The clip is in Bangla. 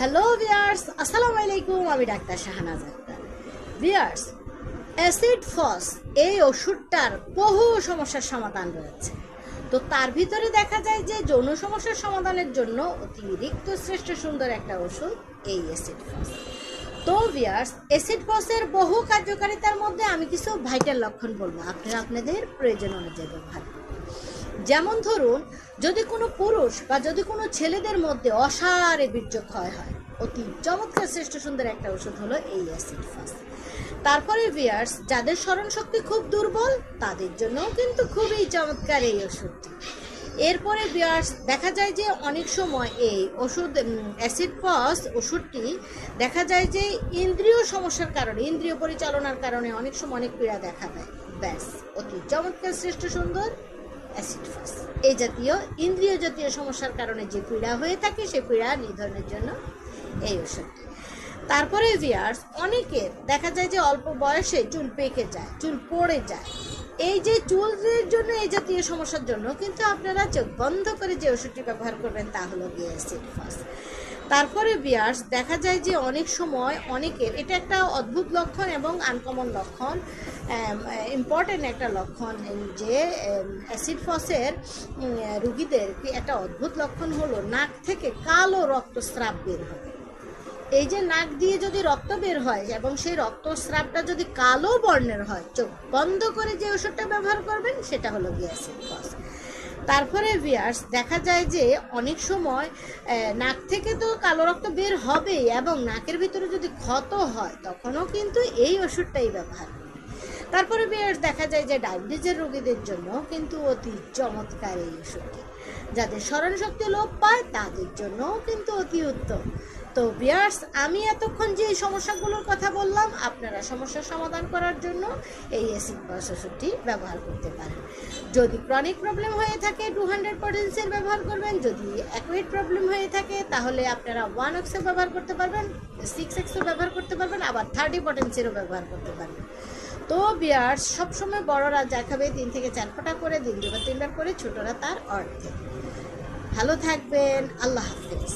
হ্যালো ভিউয়ার্স, আসসালামু আলাইকুম। আমি doctor Shahanaz Akhtar. Viewers, acid phos এই ওষুধটার বহু সমস্যার সমাধান রয়েছে। তো তার ভিতরে দেখা যায় যে যৌন সমস্যার সমাধানের জন্য অতিরিক্ত শ্রেষ্ঠ সুন্দর একটা ওষুধ এই অ্যাসিড ফস। তো ভিউয়ার্স, অ্যাসিড ফসের বহু কার্যকারিতার মধ্যে আমি কিছু ভাইটাল লক্ষণ বলবো, আপনারা আপনাদের প্রয়োজন অনুযায়ী ব্যবহার করবেন। যেমন ধরুন, যদি কোনো পুরুষ বা যদি কোনো ছেলেদের মধ্যে অসারে বীর্যক্ষয় হয়, অতি চমৎকার শ্রেষ্ঠ সুন্দর একটা ওষুধ হলো এই অ্যাসিড ফাস। তারপরে ভিউয়ার্স, যাদের স্মরণ শক্তি খুব দুর্বল তাদের জন্যও কিন্তু খুবই চমৎকার এই ওষুধটি। এরপরে ভিউয়ার্স, দেখা যায় যে অনেক সময় এই ওষুধ অ্যাসিড ফস ওষুধটি দেখা যায় যে ইন্দ্রিয় সমস্যার কারণে, ইন্দ্রিয় পরিচালনার কারণে অনেক সময় অনেক পীড়া দেখা দেয়। ব্যাস, অতি চমৎকার শ্রেষ্ঠ সুন্দর অ্যাসিড ফাস। এই জাতীয় ইন্দ্রিয় জাতীয় সমস্যার কারণে যে পীড়া হয়ে থাকে সেই পীড়া নিধনের জন্য এই ওষুধটি। তারপরে ভিউয়ার্স, অনেকের দেখা যায় যে অল্প বয়সে চুল পেকে যায়, চুল পড়ে যায়। এই যে চুলের জন্য, এই জাতীয় সমস্যার জন্য কিন্তু আপনারা চোখ বন্ধ করে যে ওষুধটি ব্যবহার করবেন তা হলো গিয়ে অ্যাসিড ফাস। তারপরে ভিউয়ার্স, দেখা যায় যে অনেক সময় অনেকের এটা একটা অদ্ভুত লক্ষণ এবং আনকমন লক্ষণ, ইম্পর্টেন্ট একটা লক্ষণ যে অ্যাসিড ফসের রুগীদের একটা অদ্ভুত লক্ষণ হলো নাক থেকে কালো রক্তস্রাব বের হবে। এই যে নাক দিয়ে যদি রক্ত বের হয় এবং সেই রক্তস্রাবটা যদি কালো বর্ণের হয়, চোখ বন্ধ করে যে ওষুধটা ব্যবহার করবেন সেটা হলো গিয়ে অ্যাসিড ফস। তারপরে ভিউয়ার্স, দেখা যায় যে অনেক সময় নাক থেকে তো কালো রক্ত বের হবেই এবং নাকের ভিতরে যদি ক্ষত হয় তখনও কিন্তু এই ওষুধটাই ব্যবহার করে। তারপরে ভিউয়ার্স, দেখা যায় যে ডায়াবেটিসের রোগীদের জন্য কিন্তু অতি চমৎকার এই ওষুধটি। যাদের স্মরণশক্তি লোপ পায় তাদের জন্যও কিন্তু অতি উত্তম। তো ভিউয়ার্স, আমি এতক্ষণ যে সমস্যাগুলোর কথা বললাম, আপনারা সমস্যার সমাধান করার জন্য এই অ্যাসিড ফস ওষুধটি ব্যবহার করতে পারেন। যদি ক্রনিক প্রবলেম হয়ে থাকে 200 পটেন্সির ব্যবহার করবেন, যদি অ্যাকুইট প্রবলেম হয়ে থাকে তাহলে আপনারা 1X ব্যবহার করতে পারবেন, 6X ব্যবহার করতে পারবেন, আবার 30 পটেন্সিরও ব্যবহার করতে পারবেন। তো ভিউয়ার্স, সবসময় বড়রা যা খাবে 3 থেকে 4 ফোঁটা করে, দিন 2 বা 3 বার করে, ছোটরা তার অর্ধেক। ভালো থাকবেন, আল্লাহ হাফেজ।